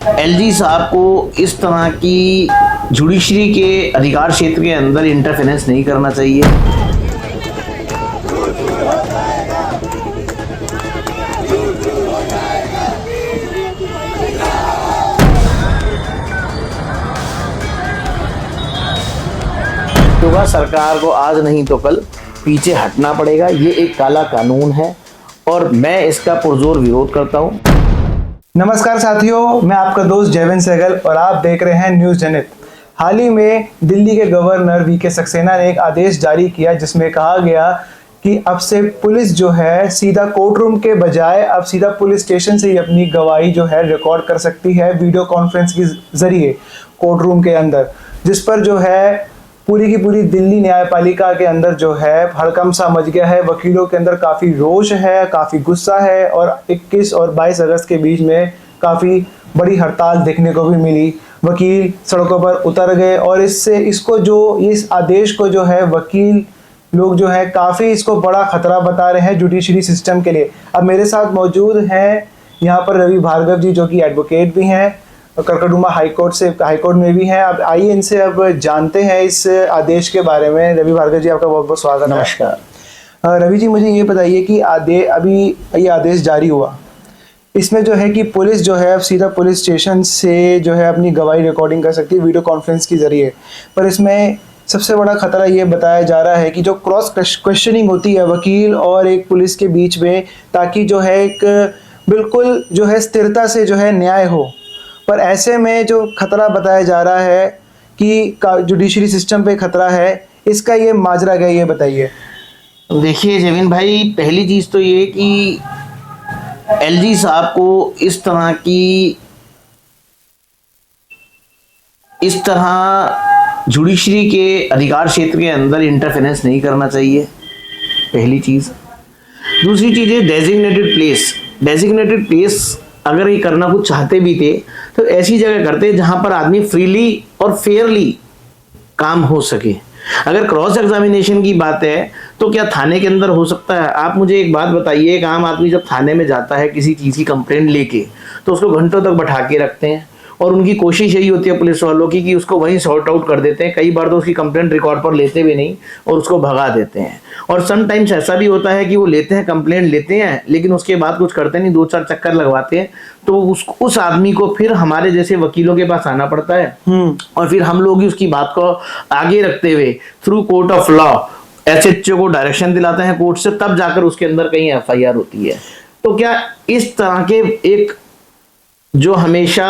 LG साहब को इस तरह की जुडिशरी के अधिकार क्षेत्र के अंदर इंटरफेरेंस नहीं करना चाहिए। तो सरकार को आज नहीं तो कल पीछे हटना पड़ेगा। ये एक काला कानून है और मैं इसका पुरजोर विरोध करता हूँ। नमस्कार साथियों, मैं आपका दोस्त जयवेंद्र सहगल और आप देख रहे हैं न्यूज़ जनहित। हाल ही में दिल्ली के गवर्नर वीके सक्सेना ने एक आदेश जारी किया जिसमें कहा गया कि अब से पुलिस जो है सीधा कोर्ट रूम के बजाय अब सीधा पुलिस स्टेशन से ही अपनी गवाही जो है रिकॉर्ड कर सकती है वीडियो कॉन्फ्रेंस के जरिए कोर्ट रूम के अंदर, जिस पर जो है पूरी की पूरी दिल्ली न्यायपालिका के अंदर जो है हड़कंप सा मच गया है। वकीलों के अंदर काफ़ी रोष है, काफ़ी गुस्सा है और 21 और 22 अगस्त के बीच में काफ़ी बड़ी हड़ताल देखने को भी मिली। वकील सड़कों पर उतर गए और इस आदेश को जो है वकील लोग जो है काफ़ी इसको बड़ा खतरा बता रहे हैं जुडिशरी सिस्टम के लिए। अब मेरे साथ मौजूद हैं यहाँ पर रवि भार्गव जी, जो कि एडवोकेट भी हैं, करकटुमा हाईकोर्ट में भी हैं। अब आइए इनसे अब जानते हैं इस आदेश के बारे में। रवि भार्गव जी, आपका बहुत बहुत स्वागत है। नमस्कार। रवि जी, मुझे ये बताइए कि अभी ये आदेश जारी हुआ, इसमें जो है कि पुलिस जो है अब सीधा पुलिस स्टेशन से जो है अपनी गवाही रिकॉर्डिंग कर सकती है वीडियो कॉन्फ्रेंस के जरिए, पर इसमें सबसे बड़ा खतरा ये बताया जा रहा है कि जो क्रॉस क्वेश्चनिंग होती है वकील और एक पुलिस के बीच में, ताकि जो है एक बिल्कुल जो है स्थिरता से जो है न्याय हो, पर ऐसे में जो खतरा बताया जा रहा है कि जुडिशरी सिस्टम पे खतरा है, इसका ये माजरा क्या, ये बताइए। देखिए जमीन भाई, पहली चीज़ तो ये कि एलजी साहब को इस तरह जुडिशरी के अधिकार क्षेत्र के अंदर इंटरफेरेंस नहीं करना चाहिए, पहली चीज़। दूसरी चीज़ है डेजिग्नेटेड प्लेस अगर ये करना कुछ चाहते भी थे तो ऐसी जगह करते जहां पर आदमी फ्रीली और फेयरली काम हो सके। अगर क्रॉस एग्जामिनेशन की बात है तो क्या थाने के अंदर हो सकता है? आप मुझे एक बात बताइए, एक आम आदमी जब थाने में जाता है किसी चीज़ की कंप्लेंट लेके तो उसको घंटों तक बैठा के रखते हैं और उनकी कोशिश यही होती है पुलिस वालों की कि उसको वहीं सॉर्ट आउट कर देते हैं। कई बार तो उसकी कंप्लेंट रिकॉर्ड पर लेते भी नहीं और उसको भगा देते हैं। और समटाइम्स ऐसा भी होता है कि वो कंप्लेंट लेते हैं लेकिन उसके बाद कुछ करते नहीं, 2-4 चक्कर लगवाते हैं, तो उस आदमी को फिर हमारे जैसे वकीलों के पास आना पड़ता है और फिर हम लोग ही उसकी बात को आगे रखते हुए through court of law SHO को डायरेक्शन दिलाते हैं कोर्ट से, तब जाकर उसके अंदर कहीं एफआईआर होती है। तो क्या इस तरह के एक जो हमेशा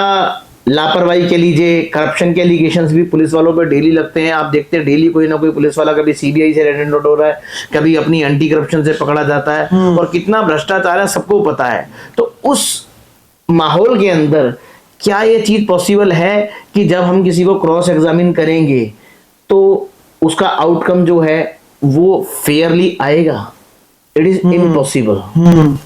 लापरवाही के लीजिए, करप्शन के एलिगेशंस भी पुलिस वालों पर डेली लगते हैं। आप देखते हैं डेली कोई ना कोई पुलिस वाला कभी सीबीआई से रेड हो रहा है, कभी अपनी एंटी करप्शन से पकड़ा जाता है और कितना भ्रष्टाचार है सबको पता है। तो उस माहौल के अंदर क्या ये चीज पॉसिबल है कि जब हम किसी को क्रॉस एग्जामिन करेंगे तो उसका आउटकम जो है वो फेयरली आएगा? It is impossible.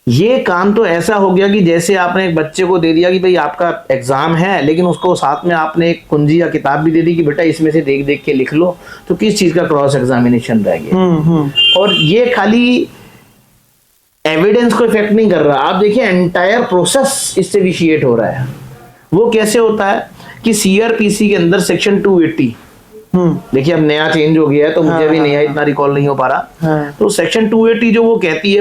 ये काम तो ऐसा हो गया कि जैसे आपने एक बच्चे को दे दिया कि भाई आपका एग्जाम है, लेकिन उसको साथ में आपने एक कुंजी या किताब भी दे दी कि बेटा इसमें से देख देख के लिख लो, तो किस चीज का क्रॉस एग्जामिनेशन रह गया? और ये खाली एविडेंस को इफेक्ट नहीं कर रहा, आप देखिए एंटायर प्रोसेस इससे विशिएट हो रहा है। वो कैसे होता है कि सीआरपीसी के अंदर सेक्शन 280, देखिए अब नया चेंज हो गया है तो मुझे भी नया इतना रिकॉल नहीं हो पा रहा। तो सेक्शन 280 जो वो कहती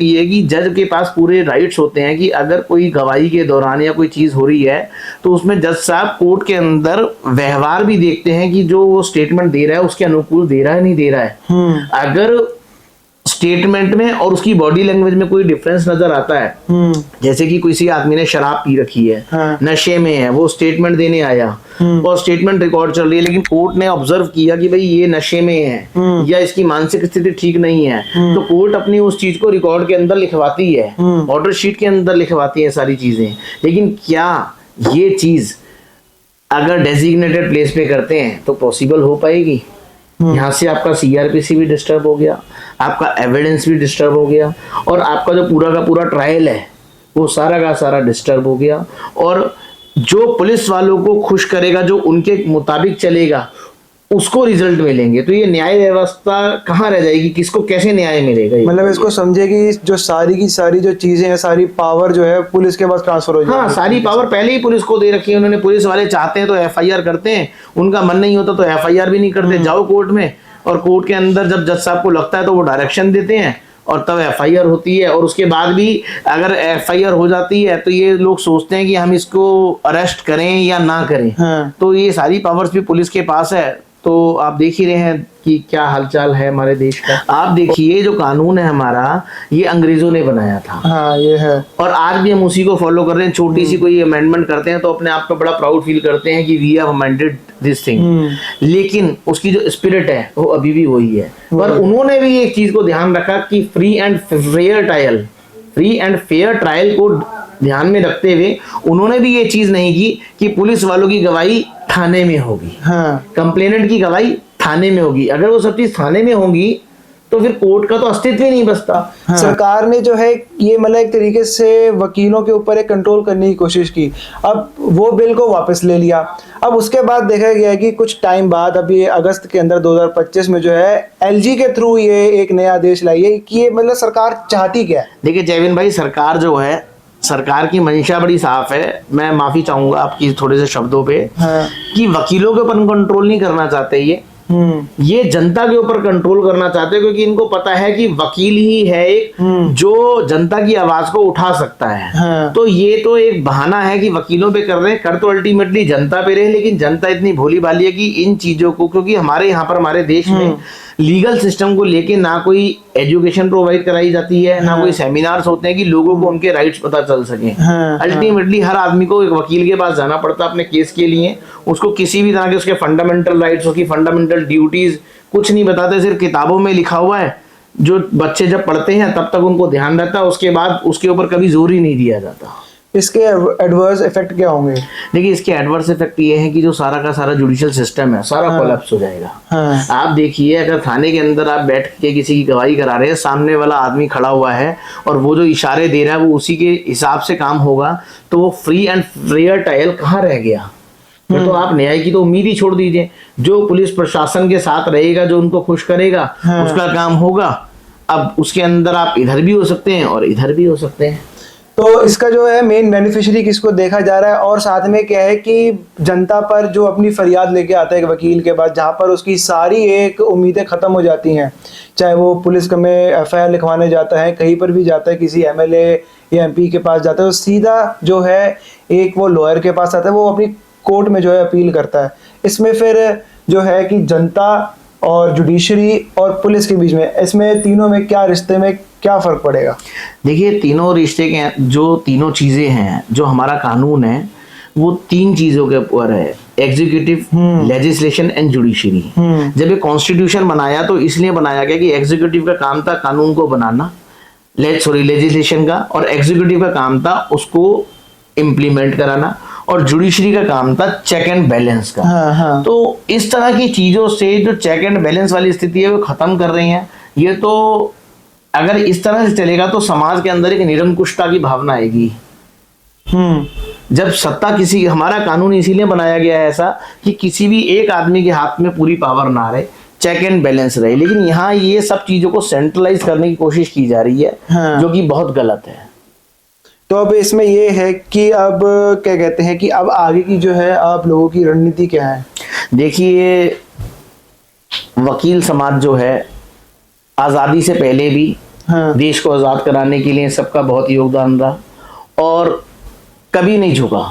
है कि जज के पास पूरे राइट्स होते हैं कि अगर कोई गवाही के दौरान या कोई चीज हो रही है तो उसमें जज साहब कोर्ट के अंदर व्यवहार भी देखते हैं कि जो वो स्टेटमेंट दे रहा है उसके अनुकूल दे रहा है नहीं दे रहा है। अगर स्टेटमेंट में और उसकी बॉडी लैंग्वेज में कोई डिफरेंस नजर आता है, जैसे कि किसी आदमी ने शराब पी रखी है, नशे में है, वो स्टेटमेंट देने आया और स्टेटमेंट रिकॉर्ड चल रही है, लेकिन कोर्ट ने ऑब्जर्व किया कि भाई ये नशे में है या इसकी मानसिक स्थिति ठीक नहीं है, तो कोर्ट अपनी उस चीज को रिकॉर्ड के अंदर लिखवाती है, ऑर्डर शीट के अंदर लिखवाती है सारी चीजें। लेकिन क्या ये चीज अगर डेजिग्नेटेड प्लेस पे करते हैं तो पॉसिबल हो पाएगी? यहाँ से आपका सीआरपीसी भी डिस्टर्ब हो गया, आपका एविडेंस भी डिस्टर्ब हो गया और आपका जो पूरा का पूरा ट्रायल है वो सारा का सारा डिस्टर्ब हो गया। और जो पुलिस वालों को खुश करेगा, जो उनके मुताबिक चलेगा, उसको रिजल्ट मिलेंगे, तो ये न्याय व्यवस्था कहाँ रह जाएगी, किसको कैसे न्याय मिलेगा? ये मतलब इसको समझे कि जो सारी की सारी जो चीजें हैं, सारी पावर जो है पुलिस के पास ट्रांसफर हो जाएगी। हाँ, सारी पावर पहले ही पुलिस को दे रखी है उन्होंने। पुलिस वाले चाहते हैं तो एफआईआर करते हैं, उनका मन नहीं होता तो एफआईआर भी नहीं करते। जाओ कोर्ट में, और कोर्ट के अंदर जब जज साहब को लगता है तो वो डायरेक्शन देते हैं और तब एफआईआर होती है। और उसके बाद भी अगर एफआईआर हो जाती है तो ये लोग सोचते हैं कि हम इसको अरेस्ट करें या ना करें। हाँ। तो ये सारी पावर्स भी पुलिस के पास है। तो आप देख ही रहे हैं कि क्या हालचाल है हमारे देश का। आप देखिए, जो कानून है हमारा, ये अंग्रेजों ने बनाया था। हाँ, ये है। और आज भी हम उसी को फॉलो कर रहे हैं। छोटी सी कोई अमेंडमेंट करते हैं तो अपने आप पे बड़ा प्राउड फील करते हैं कि we have amended this thing, लेकिन उसकी जो स्पिरिट है वो अभी भी वही है। पर उन्होंने भी एक चीज को ध्यान रखा कि फ्री एंड फेयर ट्रायल को ध्यान में रखते हुए उन्होंने भी ये चीज नहीं की कि पुलिस वालों की गवाही थाने में होगी, हाँ। कंप्लेनेंट की गवाही थाने में होगी। अगर वो सब चीज थाने में होगी तो फिर कोर्ट का तो अस्तित्व ही नहीं बचता। हाँ। सरकार ने जो है ये मतलब एक तरीके से वकीलों के ऊपर एक कंट्रोल करने की कोशिश की। अब वो बिल को वापस ले लिया। अब उसके बाद देखा गया कि कुछ टाइम बाद, अब ये अगस्त के अंदर 2025 में जो है एलजी के थ्रू ये एक नया आदेश लाई है कि ये मतलब सरकार चाहती क्या है। देखिए जयविन भाई, सरकार जो है, सरकार की मंशा बड़ी साफ है। मैं माफी चाहूंगा आपकी थोड़े से शब्दों पे, हाँ। कि वकीलों के ऊपर कंट्रोल नहीं करना चाहते ये जनता के ऊपर कंट्रोल करना चाहते हैं, क्योंकि इनको पता है कि वकील ही है एक जो जनता की आवाज को उठा सकता है। हाँ। तो ये तो एक बहाना है कि वकीलों पे कर रहे हैं, कर तो अल्टीमेटली जनता पे रहे, लेकिन जनता इतनी भोली भाली है कि इन चीजों को, क्योंकि हमारे यहाँ पर हमारे देश में लीगल सिस्टम को लेके ना कोई एजुकेशन प्रोवाइड कराई जाती है, ना कोई सेमिनार्स होते हैं कि लोगों को उनके राइट्स पता चल सके। अल्टीमेटली हर आदमी को एक वकील के पास जाना पड़ता है अपने केस के लिए। उसको किसी भी तरह के उसके फंडामेंटल राइट्स, उसकी फंडामेंटल ड्यूटीज कुछ नहीं बताते, सिर्फ किताबों में लिखा हुआ है। जो बच्चे जब पढ़ते हैं तब तक उनको ध्यान रहता है, उसके बाद उसके ऊपर कभी जोर ही नहीं दिया जाता। इसके एडवर्स इफेक्ट क्या होंगे? देखिए, इसके एडवर्स इफेक्ट ये है कि जो सारा का सारा जुडिशियल सिस्टम है सारा कोलैप्स हो जाएगा। हाँ। आप देखिए, अगर थाने के अंदर आप बैठ के किसी की गवाही करा रहे हैं, सामने वाला आदमी खड़ा हुआ है और वो जो इशारे दे रहा है वो उसी के हिसाब से काम होगा, तो वो फ्री एंड फेयर ट्रायल कहाँ रह गया? तो आप न्याय की तो उम्मीद ही छोड़ दीजिए। जो पुलिस प्रशासन के साथ रहेगा, जो उनको खुश करेगा, उसका काम होगा। अब उसके अंदर आप इधर भी हो सकते हैं और इधर भी हो सकते हैं। तो इसका जो है मेन बेनिफिशियरी किसको देखा जा रहा है, और साथ में क्या है कि जनता पर जो अपनी फरियाद लेके आता है एक वकील के पास, जहाँ पर उसकी सारी एक उम्मीदें खत्म हो जाती हैं, चाहे वो पुलिस में एफआईआर लिखवाने जाता है, कहीं पर भी जाता है, किसी एमएलए या एमपी के पास जाता है, तो सीधा जो है एक वो लॉयर के पास आता है, वो अपनी कोर्ट में जो है अपील करता है। इसमें फिर जो है कि जनता और जुडिशरी और पुलिस के बीच में, इसमें तीनों में क्या रिश्ते में क्या फर्क पड़ेगा? देखिए, तीनों रिश्ते के जो तीनों चीजें हैं, जो हमारा कानून है वो तीन चीजों के ऊपर है: एग्जीक्यूटिव, लेजिस्लेशन एंड जुडिशरी। जब ये कॉन्स्टिट्यूशन बनाया तो इसलिए बनाया गया कि एग्जीक्यूटिव का काम था कानून को बनाना, लेजिस्लेशन का, और एग्जीक्यूटिव का काम था उसको इम्प्लीमेंट कराना, और जुडिशरी का काम था चेक एंड बैलेंस का। हाँ। तो इस तरह की चीजों से जो चेक एंड बैलेंस वाली स्थिति है वो खत्म कर रही है। ये तो अगर इस तरह से चलेगा तो समाज के अंदर एक निरंकुशता की भावना आएगी। जब सत्ता किसी, हमारा कानून इसीलिए बनाया गया है ऐसा कि किसी भी एक आदमी के हाथ में पूरी पावर ना रहे, चेक एंड बैलेंस रहे। लेकिन यहाँ ये सब चीजों को सेंट्रलाइज करने की कोशिश की जा रही है, जो कि बहुत गलत है। तो अब इसमें ये है कि अब क्या कहते हैं कि अब आगे की जो है आप लोगों की रणनीति क्या है? देखिए, वकील समाज जो है आज़ादी से पहले भी देश को आज़ाद कराने के लिए सबका बहुत योगदान रहा और कभी नहीं झुका।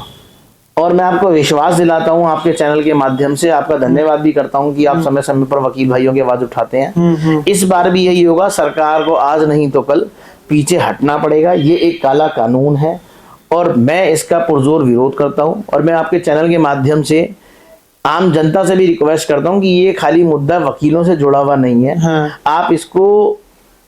और मैं आपको विश्वास दिलाता हूं आपके चैनल के माध्यम से, आपका धन्यवाद भी करता हूं कि आप समय समय पर वकील भाइयों की आवाज उठाते हैं। इस बार भी यही होगा, सरकार को आज नहीं तो कल पीछे हटना पड़ेगा। ये एक काला कानून है और मैं इसका पुरजोर विरोध करता हूं। और मैं आपके चैनल के माध्यम से आम जनता से भी रिक्वेस्ट करता हूं कि ये खाली मुद्दा वकीलों से जुड़ा हुआ नहीं है। आप इसको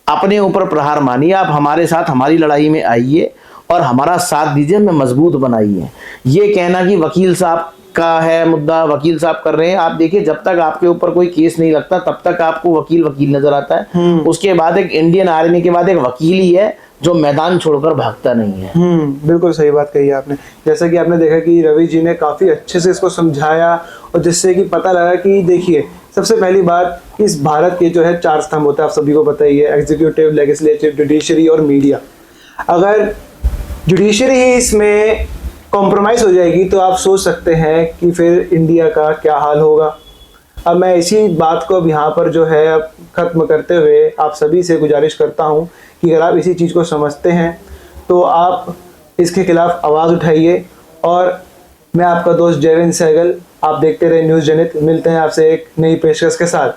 अपने ऊपर प्रहार मानिए, आप हमारे साथ हमारी लड़ाई में आइए और हमारा साथ दीजिए, हमें मजबूत बनाइए। ये कहना कि वकील साहब का है मुद्दा, वकील साहब कर रहे हैं, आप देखिए जब तक आपके ऊपर कोई केस नहीं लगता तब तक आपको वकील वकील नजर आता है। उसके बाद एक इंडियन आर्मी के बाद एक वकील ही है जो मैदान छोड़कर भागता नहीं है। बिल्कुल सही बात कही आपने। जैसा कि आपने देखा कि रवि जी ने काफी अच्छे से इसको समझाया और जिससे कि पता लगा कि देखिए सबसे पहली बात, इस भारत के जो है 4 स्तंभ होते हैं, आप सभी को पता ही है, एग्जीक्यूटिव, लेजिस्लेटिव, जुडिशरी और मीडिया। अगर जुडिशरी ही इसमें कॉम्प्रोमाइज़ हो जाएगी तो आप सोच सकते हैं कि फिर इंडिया का क्या हाल होगा। अब मैं इसी बात को अब यहाँ पर जो है अब ख़त्म करते हुए आप सभी से गुजारिश करता हूँ कि अगर आप इसी चीज़ को समझते हैं तो आप इसके खिलाफ आवाज़ उठाइए। और मैं आपका दोस्त जयवेंद्र सहगल, आप देखते रहे न्यूज़ जनहित। मिलते हैं आपसे एक नई पेशकश के साथ।